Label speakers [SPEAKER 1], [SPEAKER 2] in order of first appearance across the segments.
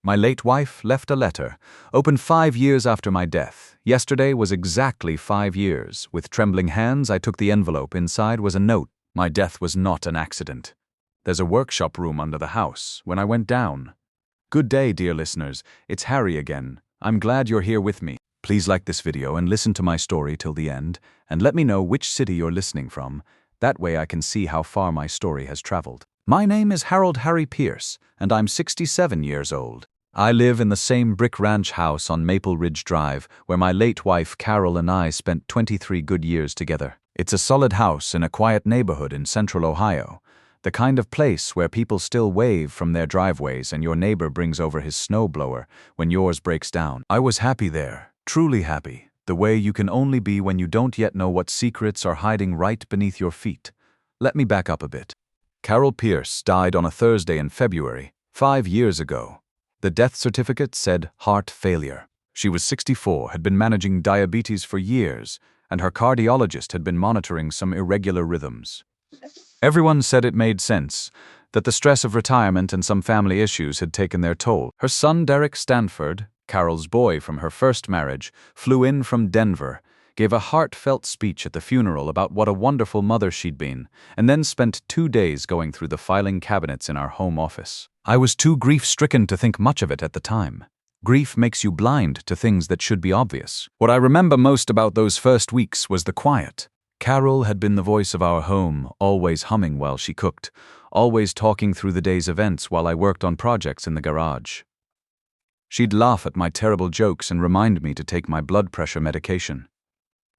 [SPEAKER 1] My late wife left a letter, opened 5 years after my death. Yesterday was exactly 5 years. With trembling hands, I took the envelope. Inside was a note. My death was not an accident. There's a workshop room under the house. When I went down. Good day, dear listeners. It's Harry again. I'm glad you're here with me. Please like this video and listen to my story till the end, and let me know which city you're listening from. That way I can see how far my story has traveled. My name is Harold Harry Pierce, and I'm 67 years old. I live in the same brick ranch house on Maple Ridge Drive, where my late wife Carol and I spent 23 good years together. It's a solid house in a quiet neighborhood in central Ohio, the kind of place where people still wave from their driveways and your neighbor brings over his snowblower when yours breaks down. I was happy there, truly happy, the way you can only be when you don't yet know what secrets are hiding right beneath your feet. Let me back up a bit. Carol Pierce died on a Thursday in February, 5 years ago. The death certificate said heart failure. She was 64, had been managing diabetes for years, and her cardiologist had been monitoring some irregular rhythms. Everyone said it made sense, that the stress of retirement and some family issues had taken their toll. Her son Derek Stanford, Carol's boy from her first marriage, flew in from Denver, gave a heartfelt speech at the funeral about what a wonderful mother she'd been, and then spent 2 days going through the filing cabinets in our home office. I was too grief-stricken to think much of it at the time. Grief makes you blind to things that should be obvious. What I remember most about those first weeks was the quiet. Carol had been the voice of our home, always humming while she cooked, always talking through the day's events while I worked on projects in the garage. She'd laugh at my terrible jokes and remind me to take my blood pressure medication.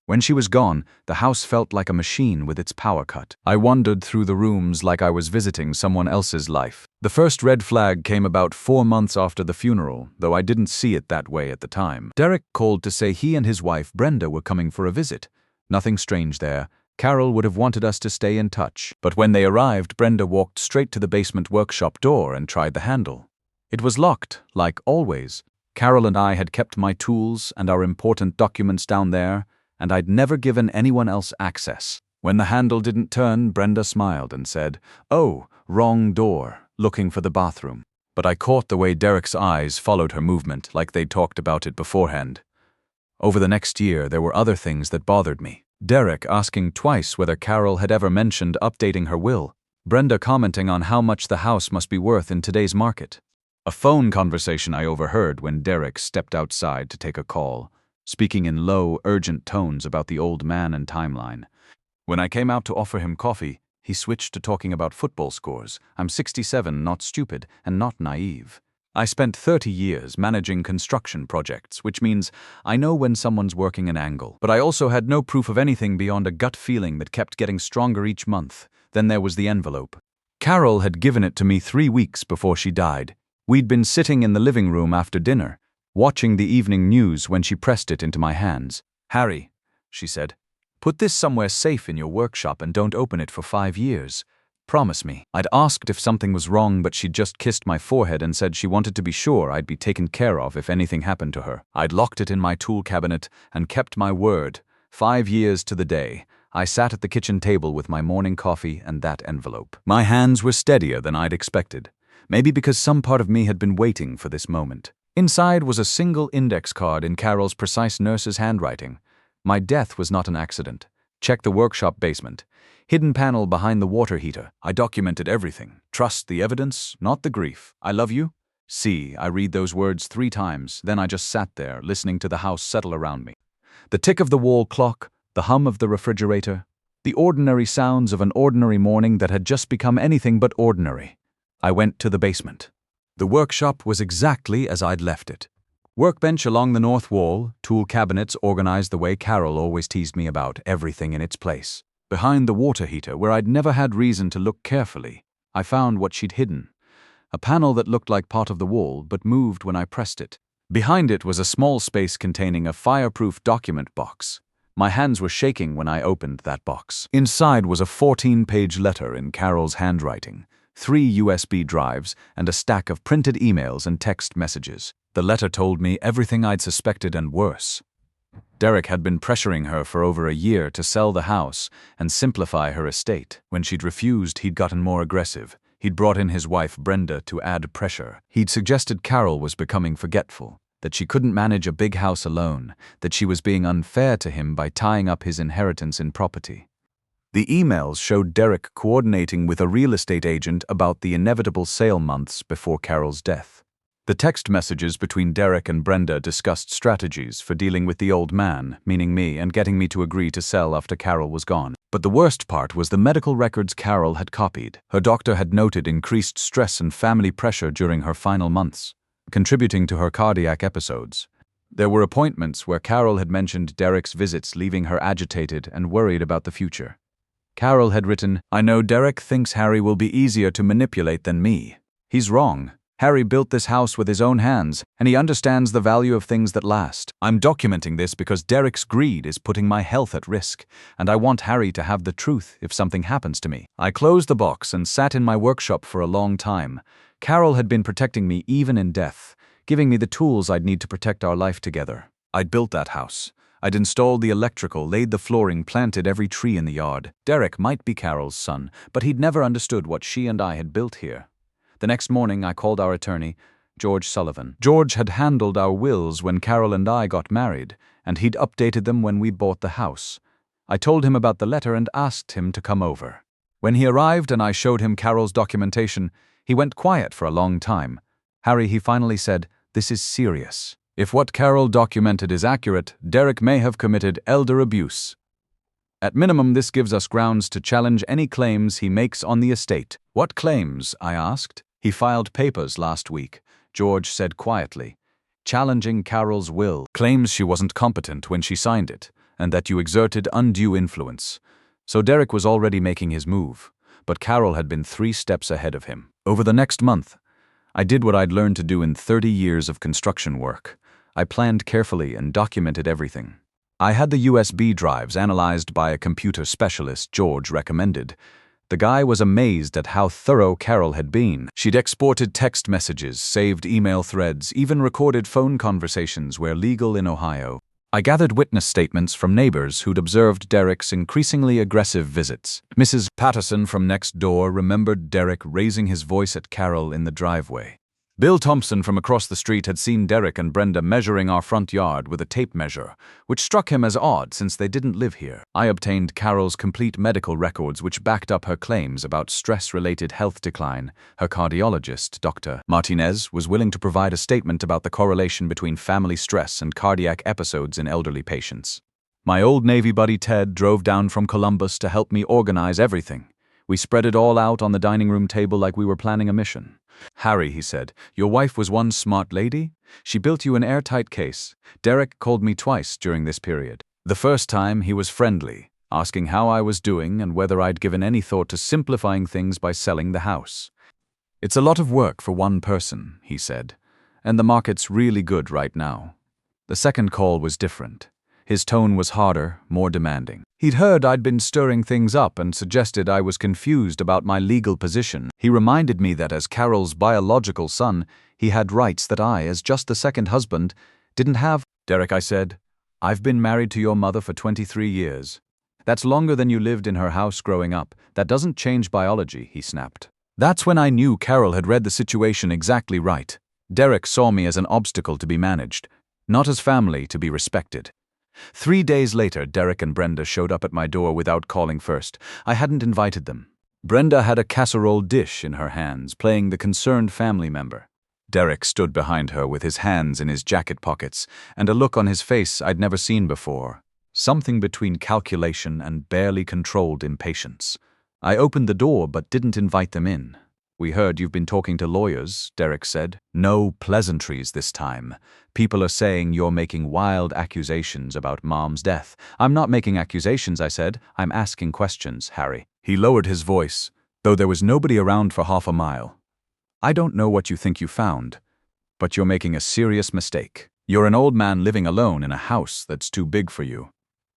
[SPEAKER 1] When she was gone, the house felt like a machine with its power cut. I wandered through the rooms like I was visiting someone else's life. The first red flag came about 4 months after the funeral, though I didn't see it that way at the time. Derek called to say he and his wife Brenda were coming for a visit. Nothing strange there. Carol would have wanted us to stay in touch. But when they arrived, Brenda walked straight to the basement workshop door and tried the handle. It was locked, like always. Carol and I had kept my tools and our important documents down there, and I'd never given anyone else access. When the handle didn't turn, Brenda smiled and said, "Oh, wrong door, looking for the bathroom." But I caught the way Derek's eyes followed her movement, like they'd talked about it beforehand. Over the next year, there were other things that bothered me. Derek asking twice whether Carol had ever mentioned updating her will. Brenda commenting on how much the house must be worth in today's market. A phone conversation I overheard when Derek stepped outside to take a call, speaking in low, urgent tones about the old man and timeline. When I came out to offer him coffee, he switched to talking about football scores. I'm 67, not stupid, and not naive. I spent 30 years managing construction projects, which means I know when someone's working an angle. But I also had no proof of anything beyond a gut feeling that kept getting stronger each month. Then there was the envelope. Carol had given it to me 3 weeks before she died. We'd been sitting in the living room after dinner, watching the evening news when she pressed it into my hands. "Harry," she said, "put this somewhere safe in your workshop and don't open it for 5 years. Promise me." I'd asked if something was wrong, but she'd just kissed my forehead and said she wanted to be sure I'd be taken care of if anything happened to her. I'd locked it in my tool cabinet and kept my word. 5 years to the day, I sat at the kitchen table with my morning coffee and that envelope. My hands were steadier than I'd expected, maybe because some part of me had been waiting for this moment. Inside was a single index card in Carol's precise nurse's handwriting. My death was not an accident. Check the workshop basement. Hidden panel behind the water heater. I documented everything. Trust the evidence, not the grief. I love you. See, I read those words 3 times, then I just sat there, listening to the house settle around me. The tick of the wall clock, the hum of the refrigerator, the ordinary sounds of an ordinary morning that had just become anything but ordinary. I went to the basement. The workshop was exactly as I'd left it. Workbench along the north wall, tool cabinets organized the way Carol always teased me about, everything in its place. Behind the water heater, where I'd never had reason to look carefully, I found what she'd hidden. A panel that looked like part of the wall, but moved when I pressed it. Behind it was a small space containing a fireproof document box. My hands were shaking when I opened that box. Inside was a 14-page letter in Carol's handwriting, 3 USB drives, and a stack of printed emails and text messages. The letter told me everything I'd suspected and worse. Derek had been pressuring her for over a year to sell the house and simplify her estate. When she'd refused, he'd gotten more aggressive. He'd brought in his wife Brenda to add pressure. He'd suggested Carol was becoming forgetful, that she couldn't manage a big house alone, that she was being unfair to him by tying up his inheritance in property. The emails showed Derek coordinating with a real estate agent about the inevitable sale months before Carol's death. The text messages between Derek and Brenda discussed strategies for dealing with the old man, meaning me, and getting me to agree to sell after Carol was gone. But the worst part was the medical records Carol had copied. Her doctor had noted increased stress and family pressure during her final months, contributing to her cardiac episodes. There were appointments where Carol had mentioned Derek's visits, leaving her agitated and worried about the future. Carol had written, "I know Derek thinks Harry will be easier to manipulate than me. He's wrong. Harry built this house with his own hands, and he understands the value of things that last. I'm documenting this because Derek's greed is putting my health at risk, and I want Harry to have the truth if something happens to me." I closed the box and sat in my workshop for a long time. Carol had been protecting me even in death, giving me the tools I'd need to protect our life together. I'd built that house. I'd installed the electrical, laid the flooring, planted every tree in the yard. Derek might be Carol's son, but he'd never understood what she and I had built here. The next morning, I called our attorney, George Sullivan. George had handled our wills when Carol and I got married, and he'd updated them when we bought the house. I told him about the letter and asked him to come over. When he arrived and I showed him Carol's documentation, he went quiet for a long time. "Harry," he finally said, "this is serious. If what Carol documented is accurate, Derek may have committed elder abuse. At minimum, this gives us grounds to challenge any claims he makes on the estate." "What claims?" I asked. "He filed papers last week," George said quietly, "challenging Carol's will. Claims she wasn't competent when she signed it, and that you exerted undue influence." So Derek was already making his move, but Carol had been 3 steps ahead of him. Over the next month, I did what I'd learned to do in 30 years of construction work. I planned carefully and documented everything. I had the USB drives analyzed by a computer specialist George recommended. The guy was amazed at how thorough Carol had been. She'd exported text messages, saved email threads, even recorded phone conversations where legal in Ohio. I gathered witness statements from neighbors who'd observed Derek's increasingly aggressive visits. Mrs. Patterson from next door remembered Derek raising his voice at Carol in the driveway. Bill Thompson from across the street had seen Derek and Brenda measuring our front yard with a tape measure, which struck him as odd since they didn't live here. I obtained Carol's complete medical records, which backed up her claims about stress-related health decline. Her cardiologist, Dr. Martinez, was willing to provide a statement about the correlation between family stress and cardiac episodes in elderly patients. My old Navy buddy Ted drove down from Columbus to help me organize everything. We spread it all out on the dining room table like we were planning a mission. "Harry," he said, "your wife was one smart lady. She built you an airtight case. Derek called me twice during this period. The first time, he was friendly, asking how I was doing and whether I'd given any thought to simplifying things by selling the house. It's a lot of work for one person," he said, "and the market's really good right now." The second call was different. His tone was harder, more demanding. He'd heard I'd been stirring things up and suggested I was confused about my legal position. He reminded me that as Carol's biological son, he had rights that I, as just the second husband, didn't have. "Derek," I said, "I've been married to your mother for 23 years. That's longer than you lived in her house growing up. That doesn't change biology," he snapped. That's when I knew Carol had read the situation exactly right. Derek saw me as an obstacle to be managed, not as family to be respected. 3 days later, Derek and Brenda showed up at my door without calling first. I hadn't invited them. Brenda had a casserole dish in her hands, playing the concerned family member. Derek stood behind her with his hands in his jacket pockets and a look on his face I'd never seen before, something between calculation and barely controlled impatience. I opened the door but didn't invite them in. "We heard you've been talking to lawyers," Derek said. "No pleasantries this time. People are saying you're making wild accusations about Mom's death." "I'm not making accusations," I said. "I'm asking questions, Harry." He lowered his voice, though there was nobody around for half a mile. "I don't know what you think you found, but you're making a serious mistake. You're an old man living alone in a house that's too big for you.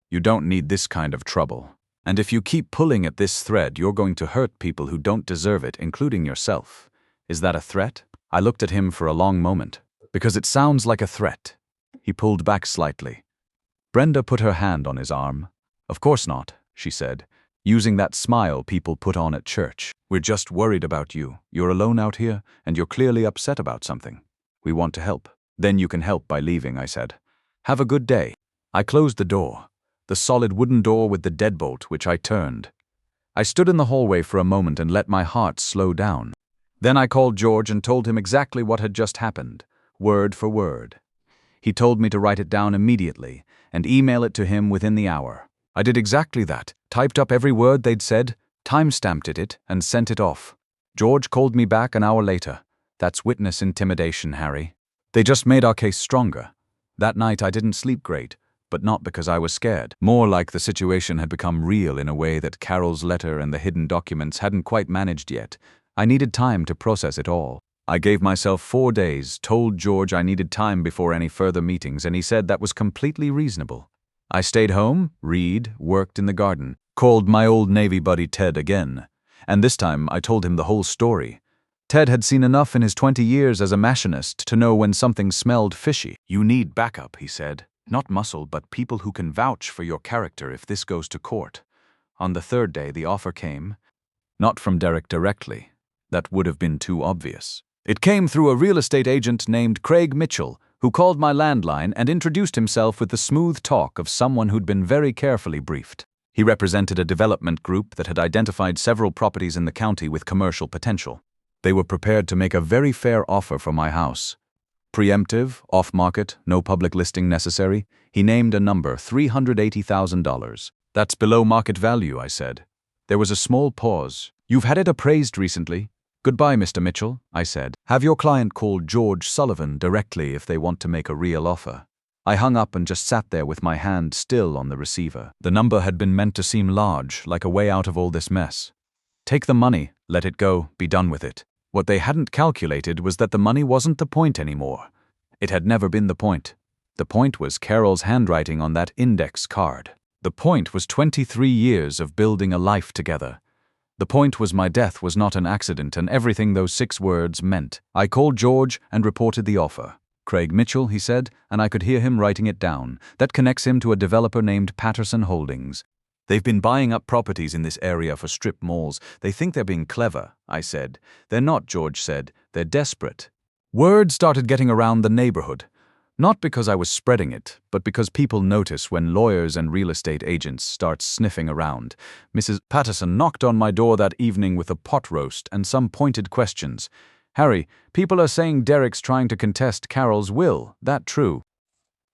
[SPEAKER 1] You don't need this kind of trouble. And if you keep pulling at this thread, you're going to hurt people who don't deserve it, including yourself. Is that a threat?" I looked at him for a long moment. "Because it sounds like a threat." He pulled back slightly. Brenda put her hand on his arm. "Of course not," she said. using that smile people put on at church. "We're just worried about you. You're alone out here, and you're clearly upset about something. We want to help." "Then you can help by leaving," I said. "Have a good day." I closed the door, the solid wooden door with the deadbolt, which I turned. I stood in the hallway for a moment and let my heart slow down. Then I called George and told him exactly what had just happened, word for word. He told me to write it down immediately and email it to him within the hour. I did exactly that, typed up every word they'd said, time-stamped it, and sent it off. George called me back an hour later. "That's witness intimidation, Harry. They just made our case stronger." That night I didn't sleep great, but not because I was scared. More like the situation had become real in a way that Carol's letter and the hidden documents hadn't quite managed yet. I needed time to process it all. I gave myself 4 days, told George I needed time before any further meetings, and he said that was completely reasonable. I stayed home, worked in the garden, called my old Navy buddy Ted again, and this time I told him the whole story. Ted had seen enough in his 20 years as a machinist to know when something smelled fishy. "You need backup," he said. "Not muscle, but people who can vouch for your character if this goes to court." On the third day, the offer came. Not from Derek directly. That would have been too obvious. It came through a real estate agent named Craig Mitchell, who called my landline and introduced himself with the smooth talk of someone who'd been very carefully briefed. He represented a development group that had identified several properties in the county with commercial potential. They were prepared to make a very fair offer for my house. Preemptive, off-market, no public listing necessary. He named a number, $380,000. "That's below market value," I said. There was a small pause. "You've had it appraised recently." "Goodbye, Mr. Mitchell," I said. "Have your client call George Sullivan directly if they want to make a real offer." I hung up and just sat there with my hand still on the receiver. The number had been meant to seem large, like a way out of all this mess. Take the money, let it go, be done with it. What they hadn't calculated was that the money wasn't the point anymore. It had never been the point. The point was Carol's handwriting on that index card. The point was 23 years of building a life together. The point was my death was not an accident and everything those 6 words meant. I called George and reported the offer. "Craig Mitchell," he said, and I could hear him writing it down. "That connects him to a developer named Patterson Holdings. They've been buying up properties in this area for strip malls. They think they're being clever," I said. "They're not," George said. "They're desperate." Word started getting around the neighborhood. Not because I was spreading it, but because people notice when lawyers and real estate agents start sniffing around. Mrs. Patterson knocked on my door that evening with a pot roast and some pointed questions. "Harry, people are saying Derek's trying to contest Carol's will. That true?"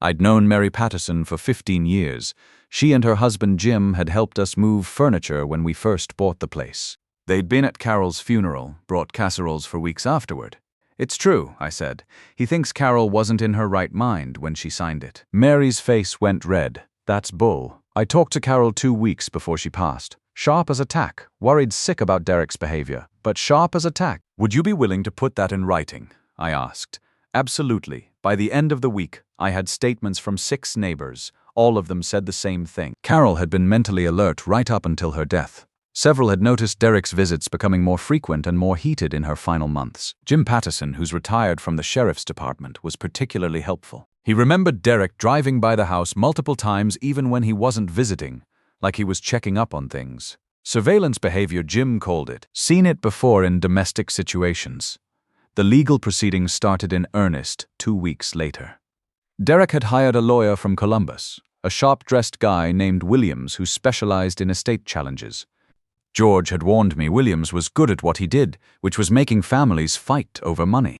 [SPEAKER 1] I'd known Mary Patterson for 15 years. She and her husband Jim had helped us move furniture when we first bought the place. They'd been at Carol's funeral, brought casseroles for weeks afterward. "It's true," I said. "He thinks Carol wasn't in her right mind when she signed it." Mary's face went red. "That's bull. I talked to Carol 2 weeks before she passed. Sharp as a tack, worried sick about Derek's behavior, but sharp as a tack." "Would you be willing to put that in writing?" I asked. Absolutely. By the end of the week, I had statements from 6 neighbors. All of them said the same thing. Carol had been mentally alert right up until her death. Several had noticed Derek's visits becoming more frequent and more heated in her final months. Jim Patterson, who's retired from the sheriff's department, was particularly helpful. He remembered Derek driving by the house multiple times even when he wasn't visiting, like he was checking up on things. Surveillance behavior, Jim called it. Seen it before in domestic situations. The legal proceedings started in earnest 2 weeks later. Derek had hired a lawyer from Columbus, a sharp-dressed guy named Williams who specialized in estate challenges. George had warned me Williams was good at what he did, which was making families fight over money.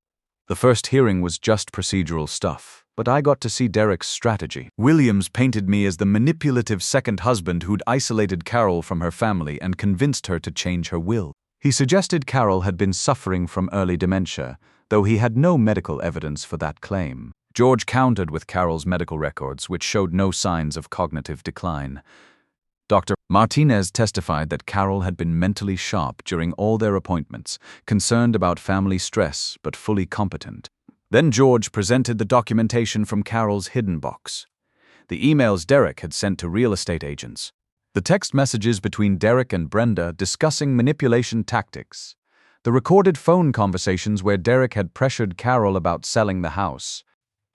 [SPEAKER 1] The first hearing was just procedural stuff, but I got to see Derek's strategy. Williams painted me as the manipulative second husband who'd isolated Carol from her family and convinced her to change her will. He suggested Carol had been suffering from early dementia, though he had no medical evidence for that claim. George countered with Carol's medical records, which showed no signs of cognitive decline. Dr. Martinez testified that Carol had been mentally sharp during all their appointments, concerned about family stress, but fully competent. Then George presented the documentation from Carol's hidden box. The emails Derek had sent to real estate agents. The text messages between Derek and Brenda discussing manipulation tactics. The recorded phone conversations where Derek had pressured Carol about selling the house.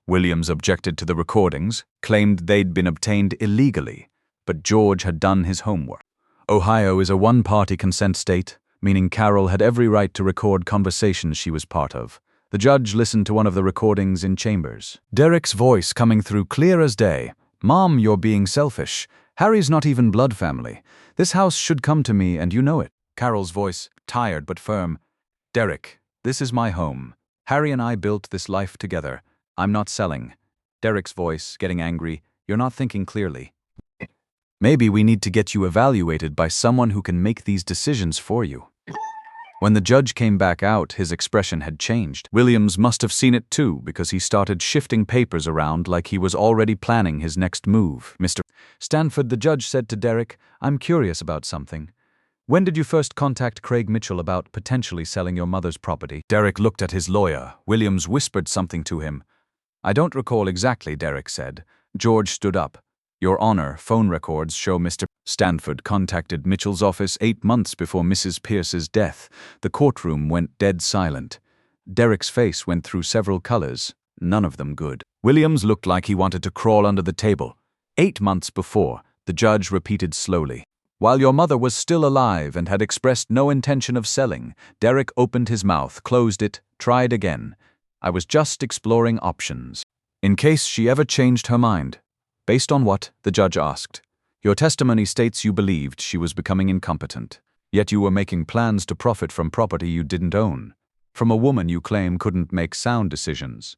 [SPEAKER 1] Williams objected to the recordings, claimed they'd been obtained illegally, but George had done his homework. Ohio is a one-party consent state, meaning Carol had every right to record conversations she was part of. The judge listened to one of the recordings in chambers. Derek's voice coming through clear as day. "Mom, you're being selfish. Harry's not even blood family. This house should come to me and you know it." Carol's voice, tired but firm. "Derek, this is my home. Harry and I built this life together. I'm not selling." Derek's voice, getting angry. "You're not thinking clearly. Maybe we need to get you evaluated by someone who can make these decisions for you." When the judge came back out, his expression had changed. Williams must have seen it too, because he started shifting papers around like he was already planning his next move. "Mr. Stanford," the judge said to Derek, "I'm curious about something. When did you first contact Craig Mitchell about potentially selling your mother's property?" Derek looked at his lawyer. Williams whispered something to him. "I don't recall exactly," Derek said. George stood up. "Your Honor, phone records show Mr. Stanford contacted Mitchell's office 8 months before Mrs. Pierce's death." The courtroom went dead silent. Derek's face went through several colors, none of them good. Williams looked like he wanted to crawl under the table. 8 months before, the judge repeated slowly. "While your mother was still alive and had expressed no intention of selling." Derek opened his mouth, closed it, tried again. "I was just exploring options. In case she ever changed her mind." "Based on what?" the judge asked. "Your testimony states you believed she was becoming incompetent, yet you were making plans to profit from property you didn't own, from a woman you claim couldn't make sound decisions."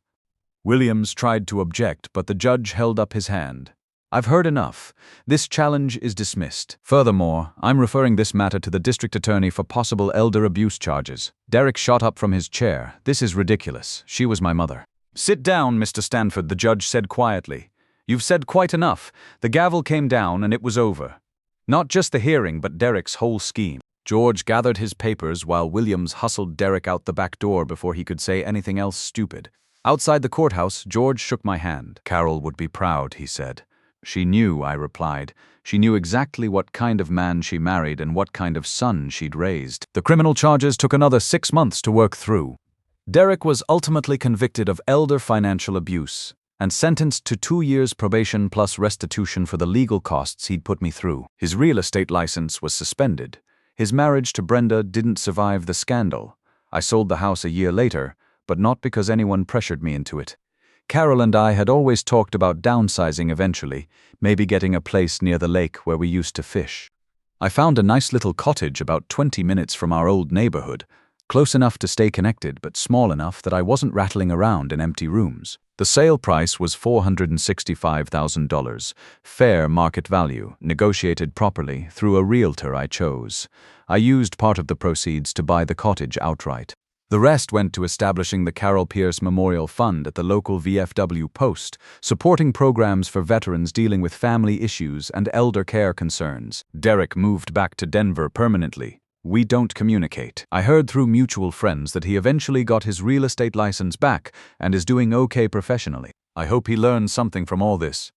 [SPEAKER 1] Williams tried to object, but the judge held up his hand. "I've heard enough. This challenge is dismissed. Furthermore, I'm referring this matter to the district attorney for possible elder abuse charges." Derek shot up from his chair. "This is ridiculous. She was my mother." "Sit down, Mr. Stanford," the judge said quietly. "You've said quite enough." The gavel came down and it was over. Not just the hearing, but Derek's whole scheme. George gathered his papers while Williams hustled Derek out the back door before he could say anything else stupid. Outside the courthouse, George shook my hand. "Carol would be proud," he said. "She knew," I replied. "She knew exactly what kind of man she married and what kind of son she'd raised." The criminal charges took another 6 months to work through. Derek was ultimately convicted of elder financial abuse and sentenced to 2 years probation plus restitution for the legal costs he'd put me through. His real estate license was suspended. His marriage to Brenda didn't survive the scandal. I sold the house a year later, but not because anyone pressured me into it. Carol and I had always talked about downsizing eventually, maybe getting a place near the lake where we used to fish. I found a nice little cottage about 20 minutes from our old neighborhood, close enough to stay connected but small enough that I wasn't rattling around in empty rooms. The sale price was $465,000, fair market value, negotiated properly through a realtor I chose. I used part of the proceeds to buy the cottage outright. The rest went to establishing the Carol Pierce Memorial Fund at the local VFW post, supporting programs for veterans dealing with family issues and elder care concerns. Derek moved back to Denver permanently. We don't communicate. I heard through mutual friends that he eventually got his real estate license back and is doing okay professionally. I hope he learned something from all this,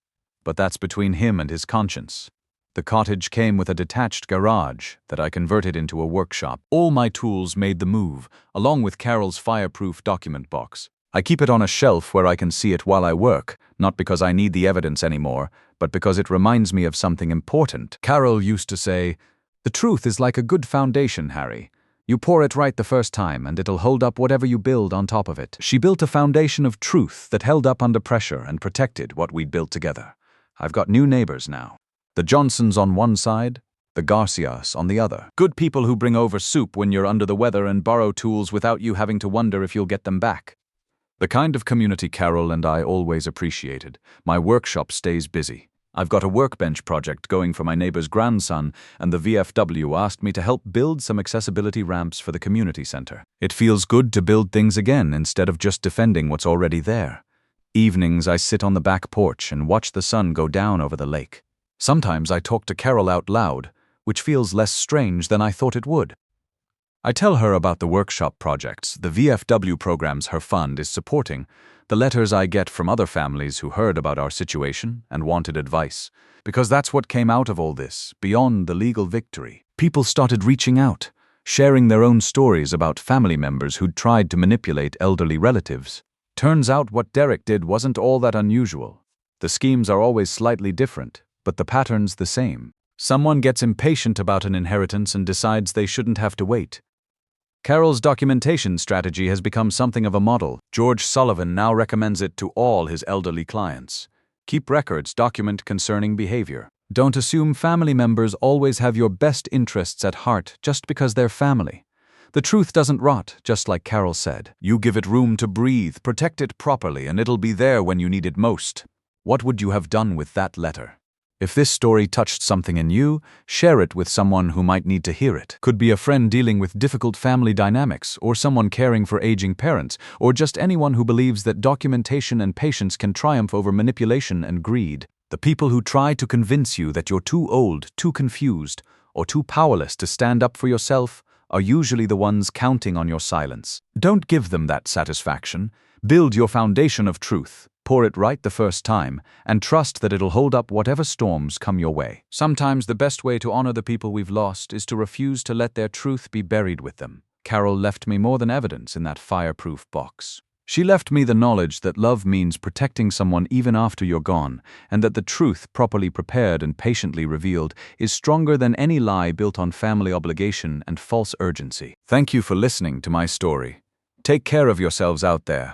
[SPEAKER 1] but that's between him and his conscience. The cottage came with a detached garage that I converted into a workshop. All my tools made the move, along with Carol's fireproof document box. I keep it on a shelf where I can see it while I work, not because I need the evidence anymore, but because it reminds me of something important. Carol used to say, "The truth is like a good foundation, Harry. You pour it right the first time and it'll hold up whatever you build on top of it." She built a foundation of truth that held up under pressure and protected what we'd built together. I've got new neighbors now. The Johnsons on one side, the Garcias on the other. Good people who bring over soup when you're under the weather and borrow tools without you having to wonder if you'll get them back. The kind of community Carol and I always appreciated. My workshop stays busy. I've got a workbench project going for my neighbor's grandson, and the VFW asked me to help build some accessibility ramps for the community center. It feels good to build things again instead of just defending what's already there. Evenings I sit on the back porch and watch the sun go down over the lake. Sometimes I talk to Carol out loud, which feels less strange than I thought it would. I tell her about the workshop projects, the VFW programs her fund is supporting, the letters I get from other families who heard about our situation and wanted advice. Because that's what came out of all this, beyond the legal victory. People started reaching out, sharing their own stories about family members who'd tried to manipulate elderly relatives. Turns out what Derek did wasn't all that unusual. The schemes are always slightly different, but the pattern's the same. Someone gets impatient about an inheritance and decides they shouldn't have to wait. Carol's documentation strategy has become something of a model. George Sullivan now recommends it to all his elderly clients. Keep records, document concerning behavior. Don't assume family members always have your best interests at heart just because they're family. The truth doesn't rot, just like Carol said. You give it room to breathe, protect it properly, and it'll be there when you need it most. What would you have done with that letter? If this story touched something in you, share it with someone who might need to hear it. Could be a friend dealing with difficult family dynamics, or someone caring for aging parents, or just anyone who believes that documentation and patience can triumph over manipulation and greed. The people who try to convince you that you're too old, too confused, or too powerless to stand up for yourself are usually the ones counting on your silence. Don't give them that satisfaction. Build your foundation of truth. Pour it right the first time, and trust that it'll hold up whatever storms come your way. Sometimes the best way to honor the people we've lost is to refuse to let their truth be buried with them. Carol left me more than evidence in that fireproof box. She left me the knowledge that love means protecting someone even after you're gone, and that the truth, properly prepared and patiently revealed, is stronger than any lie built on family obligation and false urgency. Thank you for listening to my story. Take care of yourselves out there.